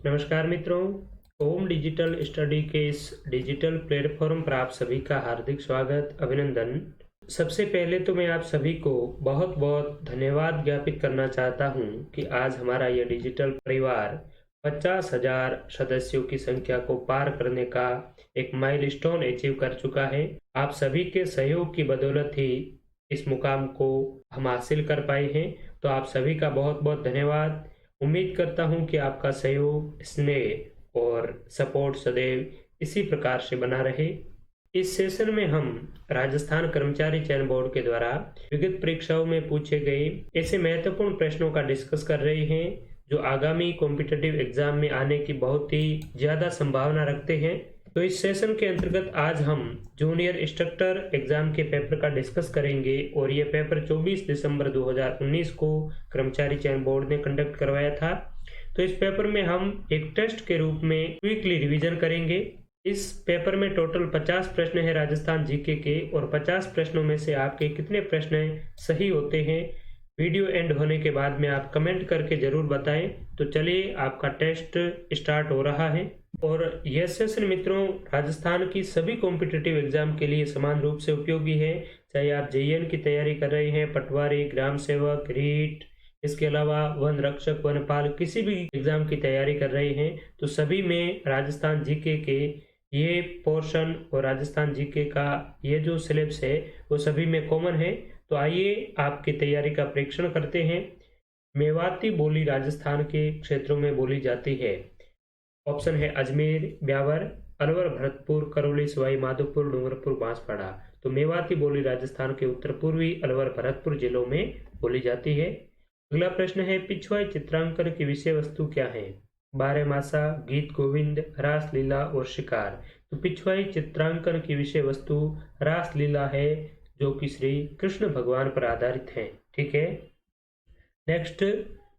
नमस्कार मित्रों। ओम digital study के इस डिजिटल प्लेटफॉर्म पर आप सभी का हार्दिक स्वागत, अभिनंदन। सबसे पहले तो मैं आप सभी को बहुत बहुत धन्यवाद ज्ञापित करना चाहता हूं कि आज हमारा यह डिजिटल परिवार 50,000 सदस्यों की संख्या को पार करने का एक माइलस्टोन अचीव कर चुका है। आप सभी के सहयोग की बदौलत ही इस मुकाम को हम हासिल कर पाए हैं, तो आप सभी का बहुत बहुत धन्यवाद। उम्मीद करता हूं कि आपका सहयोग, स्नेह और सपोर्ट सदैव इसी प्रकार से बना रहे। इस सेशन में हम राजस्थान कर्मचारी चयन बोर्ड के द्वारा विगत परीक्षाओं में पूछे गए ऐसे महत्वपूर्ण प्रश्नों का डिस्कस कर रहे हैं जो आगामी कॉम्पिटिटिव एग्जाम में आने की बहुत ही ज्यादा संभावना रखते हैं। तो इस सेशन के अंतर्गत आज हम जूनियर इंस्ट्रक्टर एग्जाम के पेपर का डिस्कस करेंगे और ये पेपर 24 दिसंबर 2019 को कर्मचारी चयन बोर्ड ने कंडक्ट करवाया था। तो इस पेपर में हम एक टेस्ट के रूप में क्विकली रिवीजन करेंगे। इस पेपर में टोटल 50 प्रश्न है राजस्थान जीके के, और 50 प्रश्नों में से आपके कितने प्रश्न सही होते हैं वीडियो एंड होने के बाद में आप कमेंट करके जरूर बताएं। तो चलिए, आपका टेस्ट स्टार्ट हो रहा है। और यह सेशन मित्रों राजस्थान की सभी कॉम्पिटिटिव एग्जाम के लिए समान रूप से उपयोगी है। चाहे आप जेईएन की तैयारी कर रहे हैं, पटवारी, ग्राम सेवक, रीट, इसके अलावा वन रक्षक, वनपाल, किसी भी एग्जाम की तैयारी कर रहे हैं, तो सभी में राजस्थान जीके के ये पोर्शन और राजस्थान जीके का ये जो सिलेबस है वो सभी में कॉमन है। तो आइए आपकी तैयारी का परीक्षण करते हैं। मेवाती बोली राजस्थान के क्षेत्रों में बोली जाती है। ऑप्शन है अजमेर, ब्यावर, अलवर, भरतपुर, करौली, सवाई माधोपुर, डूंगरपुर, बांसवाड़ा। तो मेवाती बोली राजस्थान के उत्तर पूर्वी अलवर, भरतपुर जिलों में बोली जाती है। अगला प्रश्न है पिछवाई चित्रांकन की विषय वस्तु क्या है? बारहमासा, गीत गोविंद, रास लीला और शिकार। तो पिछवाई चित्रांकन की विषय वस्तु रास लीला है, जो कि श्री कृष्ण भगवान पर आधारित है। ठीक है। नेक्स्ट,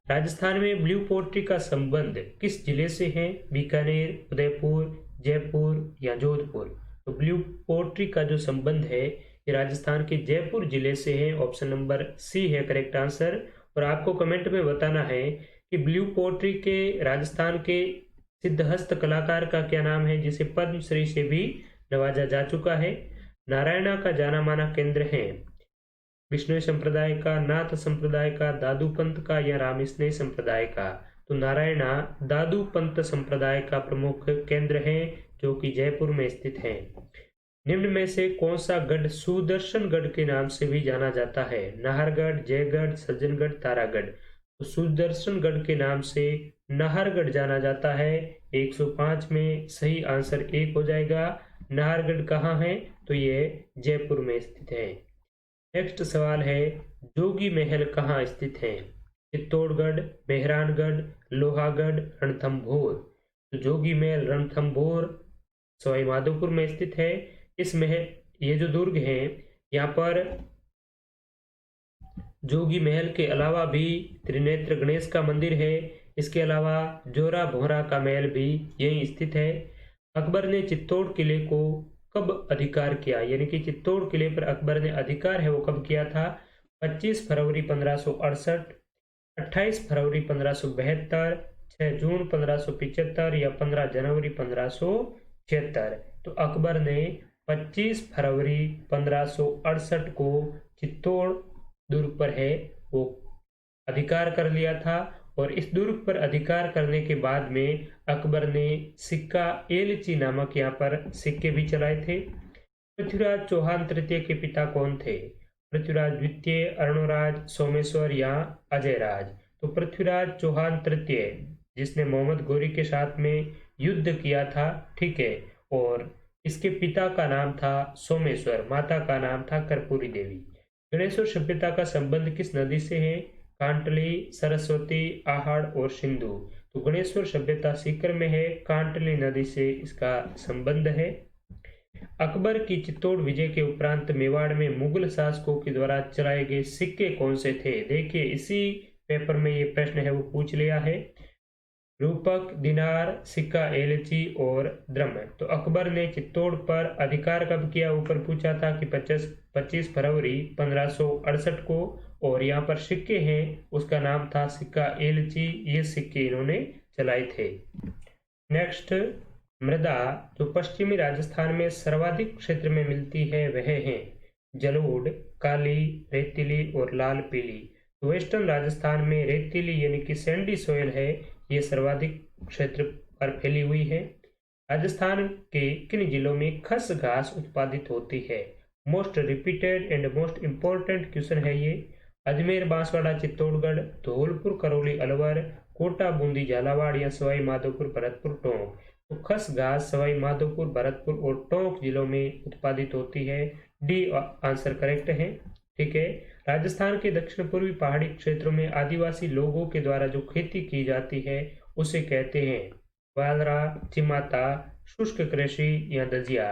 राजस्थान में ब्लू पोट्री का संबंध किस जिले से है? बीकानेर, उदयपुर, जयपुर या जोधपुर। तो ब्लू पोट्री का जो संबंध है ये राजस्थान के जयपुर जिले से है। ऑप्शन नंबर सी है करेक्ट आंसर। और आपको कमेंट में बताना है कि ब्लू पोट्री के राजस्थान के सिद्धहस्त कलाकार का क्या नाम है, जिसे पद्मश्री से भी नवाजा जा चुका है। नारायणा का जाना माना केंद्र है विष्णु संप्रदाय का, नाथ संप्रदाय का, दादू पंथ का या राम स्नेह संप्रदाय का। तो नारायणा दादू पंथ संप्रदाय का प्रमुख केंद्र है, जो कि जयपुर में स्थित है। निम्न में से कौन सा गढ़ सुदर्शनगढ़ के नाम से भी जाना जाता है? नाहरगढ़, जयगढ़, सज्जनगढ़, तारागढ़। तो सुदर्शनगढ़ के नाम से नाहरगढ़ जाना जाता है। 105 में सही आंसर 1 हो जाएगा। नाहरगढ़ कहाँ है? तो ये जयपुर में स्थित है। नेक्स्ट सवाल है जोगी महल कहाँ स्थित है? चित्तौड़गढ़, मेहरानगढ़, लोहागढ़, रणथंभौर। तो जोगी महल रणथंभौर सवाई माधोपुर में स्थित है। इस महल, ये जो दुर्ग है यहाँ पर जोगी महल के अलावा भी त्रिनेत्र गणेश का मंदिर है। इसके अलावा जोरा भोरा का महल भी यहीं स्थित है। अकबर ने चित्तौड़ किले को कब अधिकार किया? यानी कि चित्तौड़ किले पर अकबर ने अधिकार है वो कब किया था? 25 फरवरी 1568, 28 फरवरी 1572, 6 जून 1575 या 15 जनवरी 1576। तो अकबर ने 25 फरवरी 1568 को चित्तौड़ दुर्ग पर है वो अधिकार कर लिया था। और इस दुर्ग पर अधिकार करने के बाद में अकबर ने सिक्का एलची नामक यहाँ पर सिक्के भी चलाए थे। पृथ्वीराज चौहान तृतीय के पिता कौन थे? पृथ्वीराज द्वितीय, अरुणराज, सोमेश्वर या अजयराज। तो पृथ्वीराज चौहान तृतीय, जिसने मोहम्मद गौरी के साथ में युद्ध किया था। ठीक है। और इसके पिता का नाम था सोमेश्वर, माता का नाम था कर्पूरी देवी। गणेश्वर सभ्यता का संबंध किस नदी से है? कांटली, सरस्वती, आहड़ और सिंधु। तो गणेश्वर सभ्यता सीकर में है, कांटली नदी से इसका संबंध है। अकबर की चित्तौड़ विजय के उपरांत मेवाड़ में मुगल शासकों के द्वारा चलाए गए सिक्के कौन से थे? देखिए, इसी पेपर में ये प्रश्न है वो पूछ लिया है। रूपक, दिनार, सिक्का एलची और द्रह्म। तो अकबर ने चित्तौड़ पर अधिकार कब किया? ऊपर पूछा था कि 25 फरवरी 1568 को। और यहाँ पर सिक्के हैं, उसका नाम था सिक्का एलची। ये सिक्के इन्होंने चलाए थे। नेक्स्ट, मृदा जो पश्चिमी राजस्थान में सर्वाधिक क्षेत्र में मिलती है वह है जलोढ़, काली, रेतीली और लाल पीली। तो वेस्टर्न राजस्थान में रेतीली यानी कि सैंडी सोयल है, ये सर्वाधिक क्षेत्र पर फैली हुई है। राजस्थान के किन जिलों में खस घास उत्पादित होती है? Most repeated and most important question है ये। अजमेर, बांसवाड़ा, चित्तौड़गढ़, धौलपुर, करौली, अलवर, कोटा, बूंदी, झालावाड़ या सवाई माधोपुर, भरतपुर, टोंक। तो खस घास सवाई माधोपुर, भरतपुर और टोंक जिलों में उत्पादित होती है। डी आंसर करेक्ट है। ठीक है। राजस्थान के दक्षिण पूर्वी पहाड़ी क्षेत्रों में आदिवासी लोगों के द्वारा जो खेती की जाती है उसे कहते हैं वालरा, चिमाता, शुष्क कृषि या दजिया।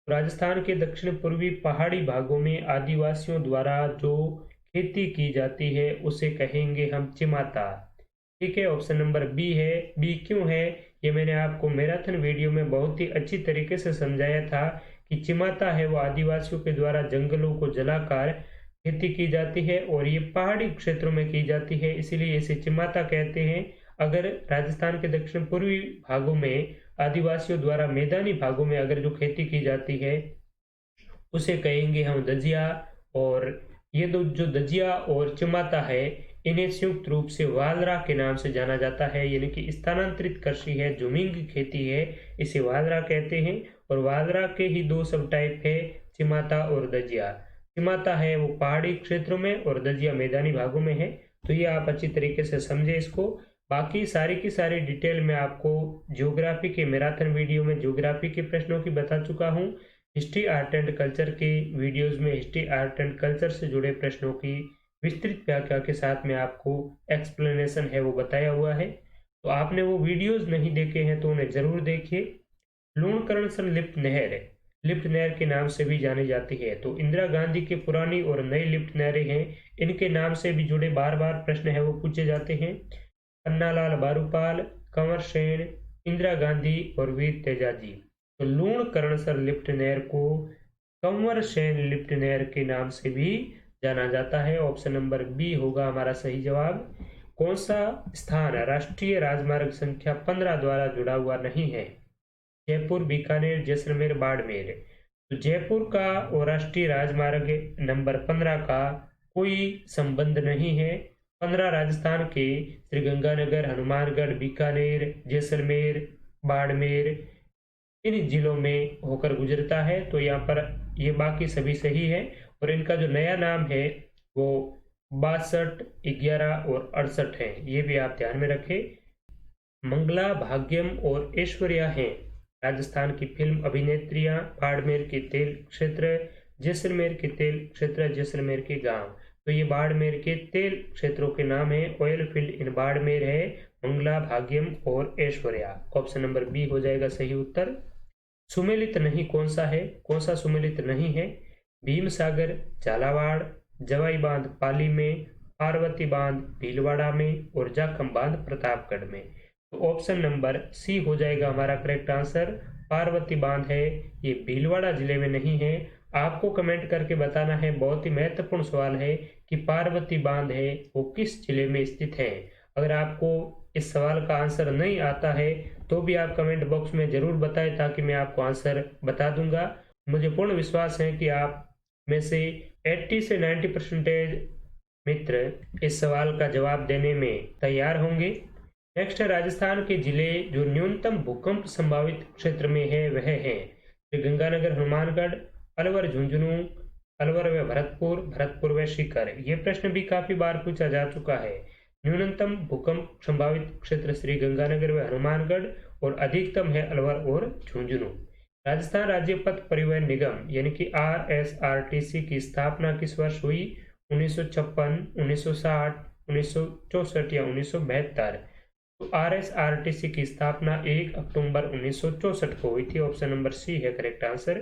राजस्थान के दक्षिण पूर्वी पहाड़ी भागों में आदिवासियों द्वारा जो खेती की जाती है उसे कहेंगे हम चिमाता। ठीक है, ऑप्शन नंबर बी है। बी क्यों है ये मैंने आपको मैराथन वीडियो में बहुत ही अच्छी तरीके से समझाया था कि चिमाता है वो आदिवासियों के द्वारा जंगलों को जलाकर खेती की जाती है और ये पहाड़ी क्षेत्रों में की जाती है, इसीलिए इसे चिमाता कहते हैं। अगर राजस्थान के दक्षिण पूर्वी भागों में आदिवासियों द्वारा मैदानी भागों में अगर जो खेती की जाती है उसे कहेंगे हम दजिया। और ये दो जो दजिया और चिमाता है इन्हें संयुक्त रूप से वालरा के नाम से जाना जाता है, यानी कि स्थानांतरित कृषि है, जमीन की खेती है, इसे वालरा कहते हैं। और वालरा के ही दो सब टाइप है, चिमाता और दजिया। चिमाता है वो पहाड़ी क्षेत्रों में और दजिया मैदानी भागों में है। तो ये आप अच्छी तरीके से समझे इसको। बाकी सारी की सारी डिटेल मैं आपको ज्योग्राफी के मैराथन वीडियो में ज्योग्राफी के प्रश्नों की बता चुका हूँ। हिस्ट्री आर्ट एंड कल्चर के वीडियोस में हिस्ट्री आर्ट एंड कल्चर से जुड़े प्रश्नों की विस्तृत व्याख्या के साथ में आपको एक्सप्लेनेशन है वो बताया हुआ है। तो आपने वो वीडियोस नहीं देखे हैं तो उन्हें जरूर देखिए। लूणकरण लिफ्ट नहर लिफ्ट नहर के नाम से भी जानी जाती है। तो इंदिरा गांधी की पुरानी और नई लिफ्ट नहरें हैं, इनके नाम से भी जुड़े बार बार प्रश्न है वो पूछे जाते हैं। पन्नालाल बारूपाल, कंवर सेन, इंदिरा गांधी और वीर तेजाजी। तो लूणकरणसर लिफ्ट नहर को कंवर सेन लिफ्ट नहर के नाम से भी जाना जाता है। ऑप्शन नंबर बी होगा हमारा सही जवाब। कौन सा स्थान राष्ट्रीय राजमार्ग संख्या 15 द्वारा जुड़ा हुआ नहीं है? जयपुर, बीकानेर, जैसलमेर, बाड़मेर। तो जयपुर का और राष्ट्रीय राजमार्ग नंबर 15 का कोई संबंध नहीं है। 15 राजस्थान के श्रीगंगानगर, हनुमानगढ़, बीकानेर, जैसलमेर, बाड़मेर इन जिलों में होकर गुजरता है। तो यहाँ पर ये बाकी सभी सही है। और इनका जो नया नाम है वो 62, 11 और 68 है, ये भी आप ध्यान में रखें। मंगला, भाग्यम और ऐश्वर्या हैं राजस्थान की फिल्म अभिनेत्रियां। बाड़मेर के तेल क्षेत्र, जैसलमेर के तेल क्षेत्र, जैसलमेर के गांव। तो ये बाड़मेर के तेल क्षेत्रों के नाम है। ऑयल फील्ड इन बाड़मेर है मंगला, भाग्यम और ऐश्वर्या। ऑप्शन नंबर बी हो जाएगा सही उत्तर। सुमेलित नहीं कौन सा है? कौन सा सुमेलित नहीं है? भीम सागर झालावाड़, जवाई बांध पाली में, पार्वती बांध भीलवाड़ा में और जाखम बांध प्रतापगढ़ में। तो ऑप्शन नंबर सी हो जाएगा हमारा करेक्ट आंसर। पार्वती बांध है ये भीलवाड़ा जिले में नहीं है। आपको कमेंट करके बताना है, बहुत ही महत्वपूर्ण सवाल है कि पार्वती बांध है वो किस जिले में स्थित है। अगर आपको इस सवाल का आंसर नहीं आता है तो भी आप कमेंट बॉक्स में जरूर बताएं ताकि मैं आपको आंसर बता दूंगा। मुझे पूर्ण विश्वास है कि आप में से 80 से 90% मित्र इस सवाल का जवाब देने में तैयार होंगे। नेक्स्ट है राजस्थान के जिले जो न्यूनतम भूकंप संभावित क्षेत्र में है वह है गंगानगर, हनुमानगढ़, अलवर, झुंझुनू, अलवर व भरतपुर, भरतपुर व सीकर। ये प्रश्न भी काफी बार पूछा जा चुका है। न्यूनतम भूकंप संभावित क्षेत्र श्री गंगानगर व हनुमानगढ़ और अधिकतम है अलवर और झुंझुनू। राजस्थान राज्य पथ परिवहन निगम यानी कि RSRTC की स्थापना किस वर्ष हुई? 1956, 1960, 1964 या 1972। तो RSRTC की स्थापना 1 अक्टूबर 1964 को हुई थी। ऑप्शन नंबर सी है करेक्ट आंसर।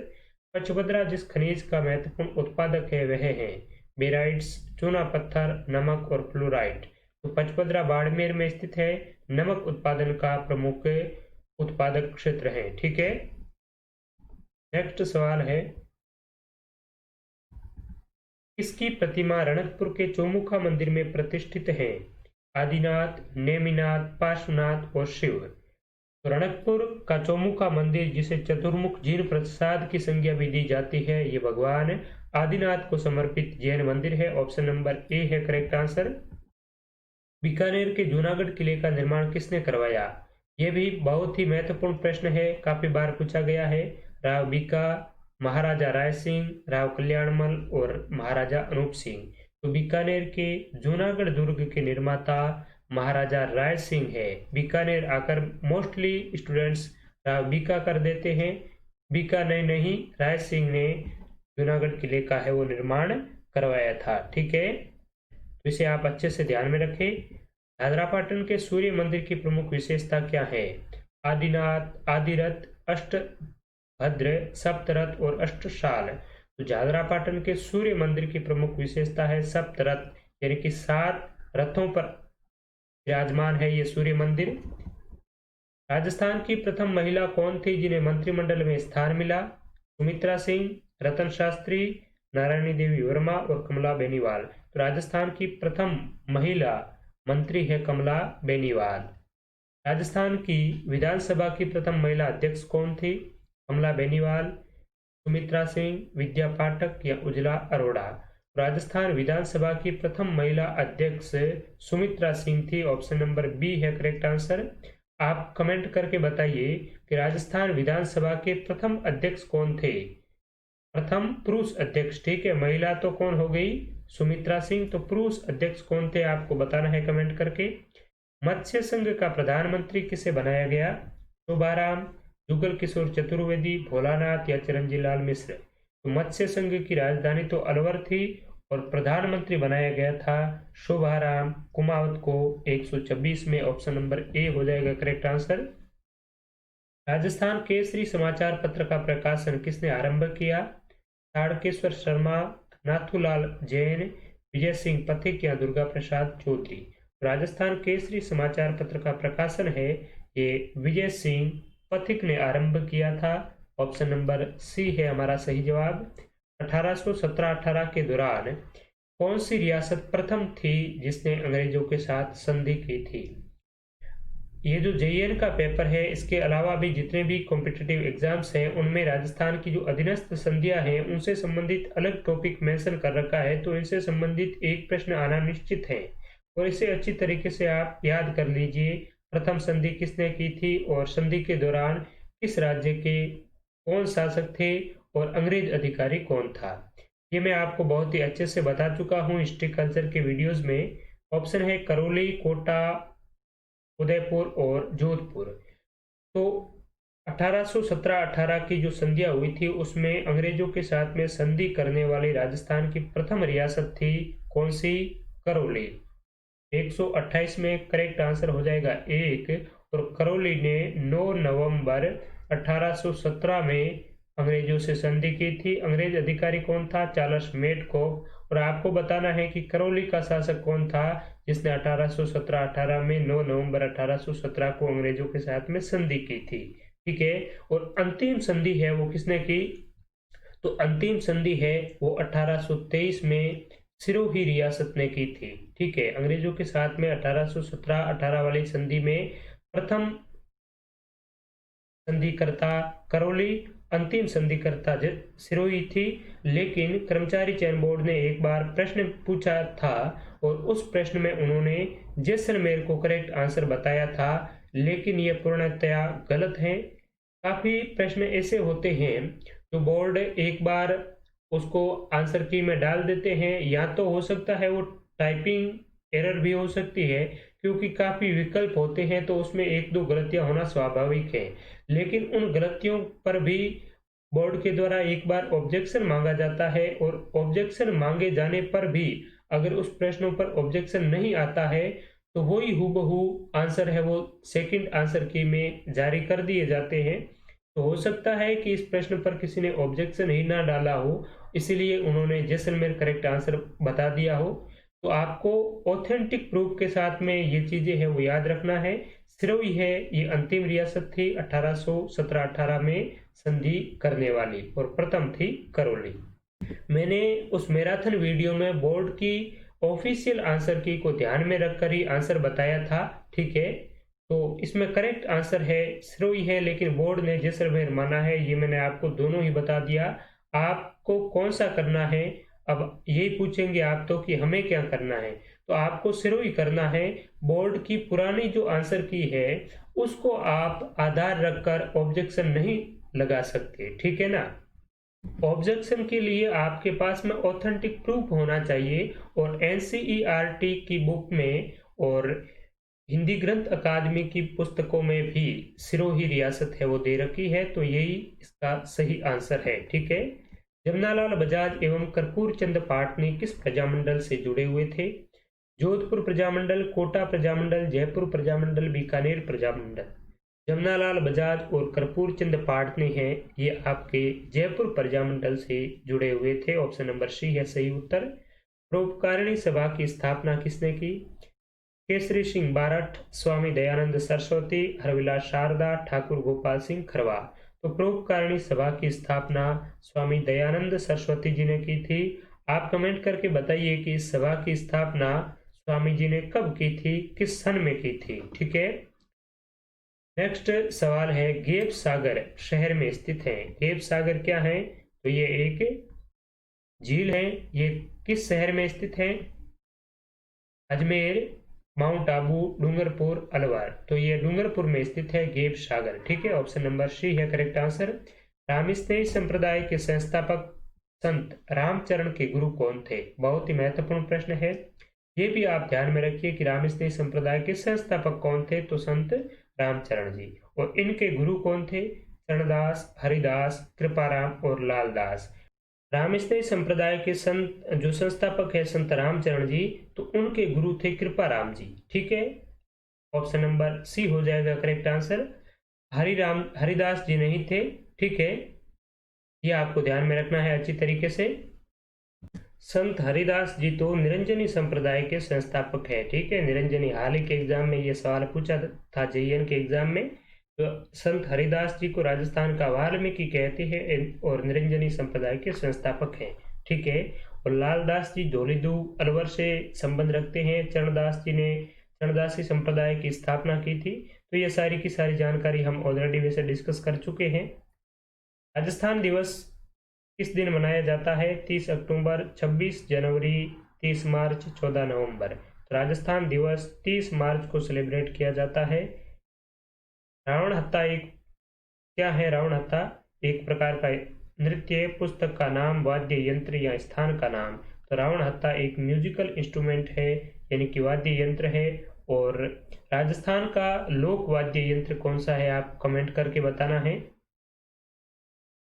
पचपदरा जिस खनिज का महत्वपूर्ण उत्पादक है वह है बेराइट्स, चूना पत्थर, नमक और फ्लोराइड। तो पचपदरा बाड़मेर में स्थित है, नमक उत्पादन का प्रमुख उत्पादक क्षेत्र है। ठीक है। नेक्स्ट सवाल है किसकी प्रतिमा रणकपुर के चौमुखा मंदिर में प्रतिष्ठित है? आदिनाथ, नेमिनाथ, पार्श्वनाथ और शिव। तो रणकपुर का चौमुखा मंदिर, जिसे चतुर्मुख जीन प्रसाद की संज्ञा भी दी जाती है, ये भगवान आदिनाथ को समर्पित जैन मंदिर है। ऑप्शन नंबर ए है करेक्ट आंसर। बीकानेर के जूनागढ़ किले का निर्माण किसने करवाया? यह भी बहुत ही महत्वपूर्ण प्रश्न है, काफी बार पूछा गया है। राव बीका, महाराजा राय सिंह, राव कल्याणमल और महाराजा अनूप सिंह। तो बीकानेर के जूनागढ़ दुर्ग के निर्माता महाराजा राय सिंह है। बीकानेर आकर मोस्टली स्टूडेंट्स राव बीका कर देते हैं। बीका नहीं, राय सिंह ने जूनागढ़ किले का है वो निर्माण करवाया था। ठीक है, तो इसे आप अच्छे से ध्यान में रखें। झालरापाटन के सूर्य मंदिर की प्रमुख विशेषता क्या है? आदिनाथ, आदिरथ, अष्टभद्र, सप्तरथ और अष्टशाल। तो झालरापाटन के सूर्य मंदिर की प्रमुख विशेषता है सप्तरथ, यानी कि 7 रथों पर विराजमान है ये सूर्य मंदिर। राजस्थान की प्रथम महिला कौन थी जिन्हें मंत्रिमंडल में स्थान मिला? सुमित्रा सिंह, रतन शास्त्री, नारायणी देवी वर्मा और कमला बेनीवाल। तो राजस्थान की प्रथम महिला मंत्री है कमला बेनीवाल। राजस्थान की विधानसभा की प्रथम महिला अध्यक्ष कौन थी? कमला बेनीवाल, सुमित्रा सिंह, विद्या पाठक या उजला अरोड़ा। राजस्थान विधानसभा की प्रथम महिला अध्यक्ष सुमित्रा सिंह थी। ऑप्शन नंबर बी है करेक्ट आंसर। आप कमेंट करके बताइए कि राजस्थान विधानसभा के प्रथम अध्यक्ष कौन थे? प्रथम पुरुष अध्यक्ष, ठीक है। महिला तो कौन हो गई? सुमित्रा सिंह। तो पुरुष अध्यक्ष कौन थे आपको बताना है कमेंट करके। मत्स्य संघ का प्रधानमंत्री किसे बनाया गया? शोभाराम, जुगल किशोर चतुर्वेदी, भोलानाथ या चिरंजी लाल मिश्र। तो मत्स्य संघ की राजधानी तो अलवर थी और प्रधानमंत्री बनाया गया था शोभाराम कुमावत को 126 में। ऑप्शन नंबर ए हो जाएगा करेक्ट आंसर। राजस्थान केसरी समाचार पत्र का प्रकाशन किसने आरंभ किया? ताड़केश्वर शर्मा, नाथूलाल जैन, विजय सिंह पथिक या दुर्गा प्रसाद चौधरी। राजस्थान केसरी समाचार पत्र का प्रकाशन है ये विजय सिंह पथिक ने आरंभ किया था। ऑप्शन नंबर सी है हमारा सही जवाब। 1817-18 के दौरान कौन सी रियासत प्रथम थी जिसने अंग्रेजों के साथ संधि की थी? ये जो जेईएन का पेपर है, इसके अलावा भी जितने भी कॉम्पिटिटिव एग्जाम्स हैं उनमें राजस्थान की जो अधीनस्थ संधियां हैं उनसे संबंधित अलग टॉपिक मेंशन कर रखा है, तो इनसे संबंधित एक प्रश्न आना निश्चित है और इसे अच्छी तरीके से आप याद कर लीजिए। प्रथम संधि किसने की थी और संधि के दौरान किस राज्य के कौन शासक थे और अंग्रेज अधिकारी कौन था? ये मैं आपको बहुत ही अच्छे से बता चुका हूँ हिस्ट्री कल्चर के वीडियोस में। ऑप्शन है करौली, कोटा, उदयपुर और जोधपुर। तो 1817-18 की जो संधियां हुई थी उसमें अंग्रेजों के साथ में संधि करने वाली राजस्थान की प्रथम रियासत थी कौन सी? करौली। 128 में करेक्ट आंसर हो जाएगा 1। और करौली ने 9 नवंबर 1817 में अंग्रेजों से संधि की थी। अंग्रेज अधिकारी कौन था? Charles Metcalfe. और आपको बताना है कि करौली का शासक कौन था जिसने 1817-18 में 9 नवंबर 1817 को अंग्रेजों के साथ में संधि की थी। ठीक है, और अंतिम संधि है वो किसने की? तो अंतिम संधि है वो 1823 में सिरोही रियासत ने की थी। ठीक है, अंग्रेजों के साथ में 1817-18 वाली संधि में प्रथम संधिकर्ता करौली, अंतिम संधिकर्ता सिरोही थी। लेकिन कर्मचारी चयन बोर्ड ने एक बार प्रश्न पूछा था और उस प्रश्न में उन्होंने जैसलमेर को करेक्ट आंसर बताया था, लेकिन यह पूर्णतया गलत है। काफी प्रश्न ऐसे होते हैं जो बोर्ड एक बार उसको आंसर की में डाल देते हैं, या तो हो सकता है वो टाइपिंग एरर भी हो सकती है क्योंकि काफी विकल्प होते हैं तो उसमें 1-2 गलतियां होना स्वाभाविक है। लेकिन उन गलतियों पर भी बोर्ड के द्वारा एक बार ऑब्जेक्शन मांगा जाता है और ऑब्जेक्शन मांगे जाने पर भी अगर उस प्रश्नों पर ऑब्जेक्शन नहीं आता है तो वही हूबहू आंसर है वो सेकंड आंसर की में जारी कर दिए जाते हैं। तो हो सकता है कि इस प्रश्न पर किसी ने ऑब्जेक्शन ही ना डाला हो, इसीलिए उन्होंने जैसलमेर करेक्ट आंसर बता दिया हो। तो आपको ऑथेंटिक प्रूफ के साथ में ये चीजें है वो याद रखना है। सिरोही है ये अंतिम रियासत थी 1817-18 में संधि करने वाली और प्रथम थी करौली। मैंने उस मैराथन वीडियो में बोर्ड की ऑफिशियल आंसर की को ध्यान में रखकर ही आंसर बताया था। ठीक है, तो इसमें करेक्ट आंसर है सिरोही है, लेकिन बोर्ड ने जैसलमेर माना है। ये मैंने आपको दोनों ही बता दिया। आपको कौन सा करना है, अब यही पूछेंगे आप तो कि हमें क्या करना है, तो आपको सिरोही करना है। बोर्ड की पुरानी जो आंसर की है उसको आप आधार रखकर ऑब्जेक्शन नहीं लगा सकते, ठीक है ना। ऑब्जेक्शन के लिए आपके पास में ऑथेंटिक प्रूफ होना चाहिए, और एनसीईआरटी की बुक में और हिंदी ग्रंथ अकादमी की पुस्तकों में भी सिरोही रियासत है वो दे रखी है, तो यही इसका सही आंसर है, ठीक है। जमनालाल बजाज एवं कर्पूर चंद पाटनी किस प्रजामंडल से जुड़े हुए थे? जोधपुर प्रजामंडल, कोटा प्रजामंडल, जयपुर प्रजामंडल, बीकानेर प्रजामंडल। जमनालाल बजाज और कर्पूर चंद पाटनी हैं, ये आपके जयपुर प्रजामंडल से जुड़े हुए थे। ऑप्शन नंबर सी है सही उत्तर। परोपकारिणी सभा की स्थापना किसने की? केसरी सिंह बारठ, स्वामी दयानंद सरस्वती, हरविलास शारदा, ठाकुर गोपाल सिंह खरवा। तो परोपकारिणी सभा की स्थापना स्वामी दयानंद सरस्वती जी ने की थी। आप कमेंट करके बताइए कि इस सभा की स्थापना स्वामी जी ने कब की थी, किस सन में की थी, ठीक है। नेक्स्ट सवाल है, गेप सागर शहर में स्थित है। गेप सागर क्या है? तो ये एक झील है। ये किस शहर में स्थित है? अजमेर, माउंट आबू, डूंगरपुर, अलवर। तो ये डूंगरपुर में स्थित है गेप सागर, ठीक है। ऑप्शन नंबर सी है करेक्ट आंसर। रामस्नेही संप्रदाय के संस्थापक संत रामचरण के गुरु कौन थे? बहुत ही महत्वपूर्ण प्रश्न है। ये भी आप ध्यान में रखिए कि रामस्नेही संप्रदाय के संस्थापक कौन थे? तो संत रामचरण जी। और इनके गुरु कौन थे? चरणदास, हरिदास, कृपाराम और लालदास। रामस्नेही संप्रदाय के संत जो संस्थापक है संत रामचरण जी, तो उनके गुरु थे कृपाराम जी, ठीक है। ऑप्शन नंबर सी हो जाएगा करेक्ट आंसर। हरिदास जी नहीं थे, ठीक है। ये आपको ध्यान में रखना है अच्छी तरीके से। संत हरिदास जी तो निरंजनी संप्रदाय के संस्थापक है, ठीक है। निरंजनी, हाल ही के एग्जाम में ये सवाल पूछा था जेईएन के एग्जाम में। तो संत हरिदास जी को राजस्थान का वाल्मीकि कहते हैं और निरंजनी संप्रदाय के संस्थापक हैं, ठीक है। और लालदास जी धौलीधु अलवर से संबंध रखते हैं। चरणदास जी ने चरणदासी संप्रदाय की स्थापना की थी। तो ये सारी की सारी जानकारी हम ऑलरेडी वैसे डिस्कस कर चुके हैं। राजस्थान दिवस किस दिन मनाया जाता है? 30 अक्टूबर, 26 जनवरी, 30 मार्च, 14 नवंबर। तो राजस्थान दिवस 30 मार्च को सेलिब्रेट किया जाता है। रावण हत्ता एक क्या है? रावण हत्ता एक प्रकार का नृत्य, पुस्तक का नाम, वाद्य यंत्र या स्थान का नाम। तो रावण हत्ता एक म्यूजिकल इंस्ट्रूमेंट है, यानी कि वाद्य यंत्र है। और राजस्थान का लोक वाद्य यंत्र कौन सा है? आप कमेंट करके बताना है।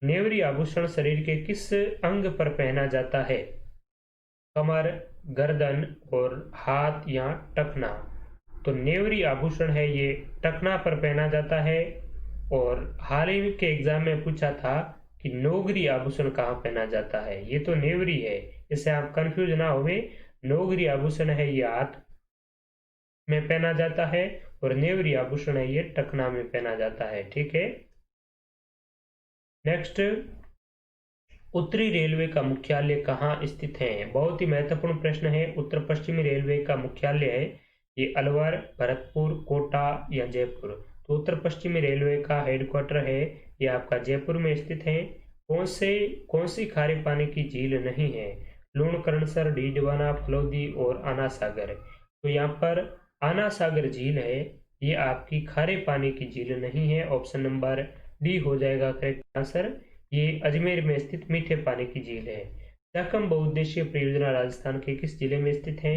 नेवरी आभूषण शरीर के किस अंग पर पहना जाता है? कमर, गर्दन और हाथ या टखना। तो नेवरी आभूषण है ये टखना पर पहना जाता है। और हाल ही के एग्जाम में पूछा था कि नोगरी आभूषण कहाँ पहना जाता है? ये तो नेवरी है, इससे आप कंफ्यूज ना होवे। नोगरी आभूषण है ये हाथ में पहना जाता है, और नेवरी आभूषण है ये टखना में पहना जाता है, ठीक है। नेक्स्ट, उत्तरी रेलवे का मुख्यालय कहाँ स्थित है? बहुत ही महत्वपूर्ण प्रश्न है। उत्तर पश्चिमी रेलवे का मुख्यालय है ये अलवर, भरतपुर, कोटा या जयपुर। तो उत्तर पश्चिमी रेलवे का हेडक्वार्टर है ये आपका जयपुर में स्थित है। कौन सी खारे पानी की झील नहीं है? लूणकरणसर, डीडवाना, फलोदी और आना सागर। तो यहाँ पर आना सागर झील है, ये आपकी खारे पानी की झील नहीं है। ऑप्शन नंबर डी हो जाएगा करेक्ट आंसर। ये अजमेर में स्थित मीठे पानी की झील है। जाखम बहुउद्देशीय परियोजना राजस्थान के किस जिले में स्थित है?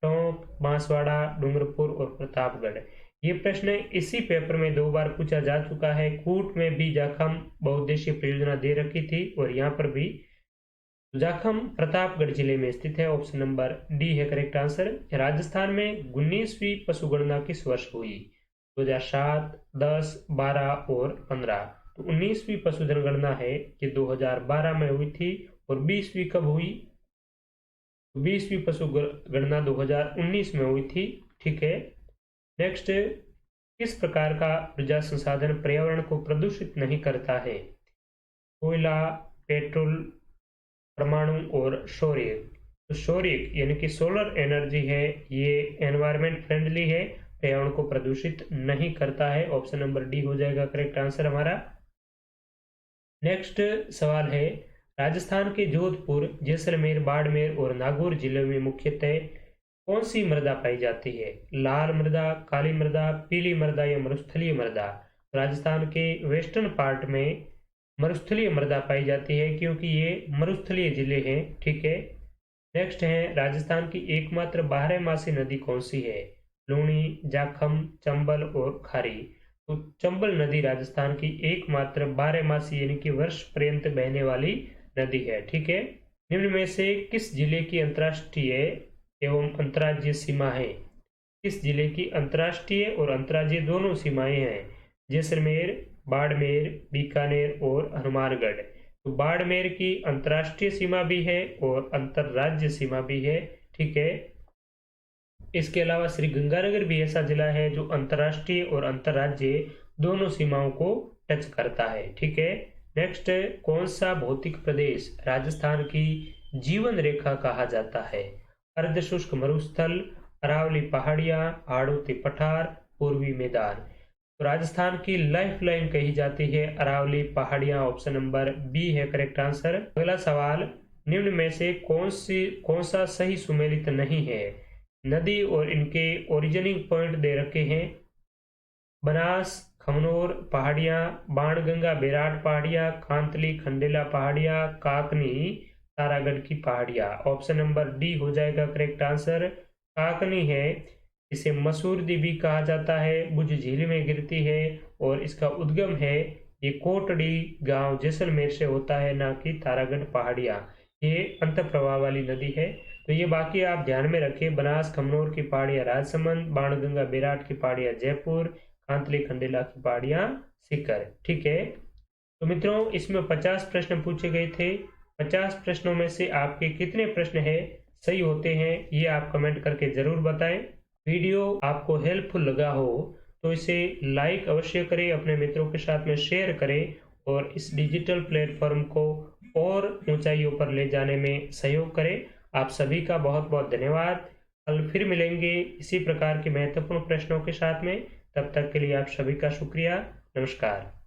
टोंक, बांसवाड़ा, डूंगरपुर और प्रतापगढ़। ये प्रश्न इसी पेपर में 2 बार पूछा जा चुका है। कूट में भी जाखम बहुउद्देशीय परियोजना दे रखी थी, और यहाँ पर भी। जाखम प्रतापगढ़ जिले में स्थित है। ऑप्शन नंबर डी है करेक्ट आंसर। राजस्थान में 19वीं पशुगणना किस वर्ष हुई? 2007, 10, 12 और 15। तो 19वीं पशु जनगणना है ये 2012 में हुई थी। और 20वीं कब हुई? 20वीं पशु गणना 2019 में हुई थी, ठीक है। नेक्स्ट, किस प्रकार का ऊर्जा संसाधन पर्यावरण को प्रदूषित नहीं करता है? कोयला, पेट्रोल, परमाणु और सौर। तो सौर यानी कि सोलर एनर्जी है ये एनवायरमेंट फ्रेंडली है। पर्यावरण को प्रदूषित नहीं करता है। ऑप्शन नंबर डी हो जाएगा करेक्ट आंसर हमारा। नेक्स्ट सवाल है, राजस्थान के जोधपुर, जैसलमेर, बाड़मेर और नागौर जिले में मुख्यतः कौन सी मृदा पाई जाती है? लाल मृदा, काली मृदा, पीली मृदा या मरुस्थलीय मृदा? राजस्थान के वेस्टर्न पार्ट में मरुस्थलीय मृदा पाई जाती है क्योंकि ये मरुस्थलीय जिले हैं। ठीक है। नेक्स्ट है, राजस्थान की एकमात्र बारहमासी नदी कौन सी है? लूणी, जाखम, चंबल और खारी। तो चंबल नदी राजस्थान की एकमात्र बारहमासी यानी कि वर्ष पर्यंत बहने वाली नदी है। ठीक है। निम्न में से किस जिले की अंतर्राष्ट्रीय एवं अंतर्राज्यीय सीमा है? किस जिले की अंतर्राष्ट्रीय और अंतर्राज्यीय दोनों सीमाएं हैं? जैसलमेर, बाड़मेर, बीकानेर और हनुमानगढ़। तो बाड़मेर की अंतर्राष्ट्रीय सीमा भी है और अंतर्राज्य सीमा भी है। ठीक है। इसके अलावा श्री गंगानगर भी ऐसा जिला है जो अंतर्राष्ट्रीय और अंतर्राज्यीय दोनों सीमाओं को टच करता है। ठीक है। नेक्स्ट, कौन सा भौतिक प्रदेश राजस्थान की जीवन रेखा कहा जाता है? अर्धशुष्क मरुस्थल, अरावली पहाड़ियां, हाड़ौती पठार, पूर्वी मैदान। तो राजस्थान की लाइफ लाइन कही जाती है अरावली पहाड़ियां। ऑप्शन नंबर बी है करेक्ट आंसर। अगला सवाल, निम्न में से कौन सा सही सुमेलित नहीं है? नदी और इनके ओरिजिनिंग पॉइंट दे रखे हैं। बनास, खमनोर पहाड़ियां, बाणगंगा बेराट पहाड़ियां, कांतली खंडेला पहाड़ियां, काकनी तारागढ़ की पहाड़ियां। ऑप्शन नंबर डी हो जाएगा करेक्ट आंसर। काकनी है, इसे मसूरदी भी कहा जाता है, भुज झील में गिरती है और इसका उद्गम है ये कोटड़ी गांव जैसलमेर से होता है, ना कि तारागढ़ पहाड़ियां। ये अंत प्रवाह वाली नदी है। तो ये बाकी आप ध्यान में रखें। बनास खमनोर की पहाड़ियां राजसमंद, बाणगंगा बेराट की पहाड़ियां जयपुर, कांतली खंडेला की पहाड़ियां सीकर। ठीक है। तो मित्रों, इसमें 50 प्रश्न पूछे गए थे। 50 प्रश्नों में से आपके कितने प्रश्न है सही होते हैं ये आप कमेंट करके जरूर बताएं। वीडियो आपको हेल्पफुल लगा हो तो इसे लाइक अवश्य करें, अपने मित्रों के साथ में शेयर करें और इस डिजिटल प्लेटफॉर्म को और ऊंचाइयों पर ले जाने में सहयोग करें। आप सभी का बहुत बहुत धन्यवाद। कल फिर मिलेंगे इसी प्रकार के महत्वपूर्ण प्रश्नों के साथ में। तब तक के लिए आप सभी का शुक्रिया। नमस्कार।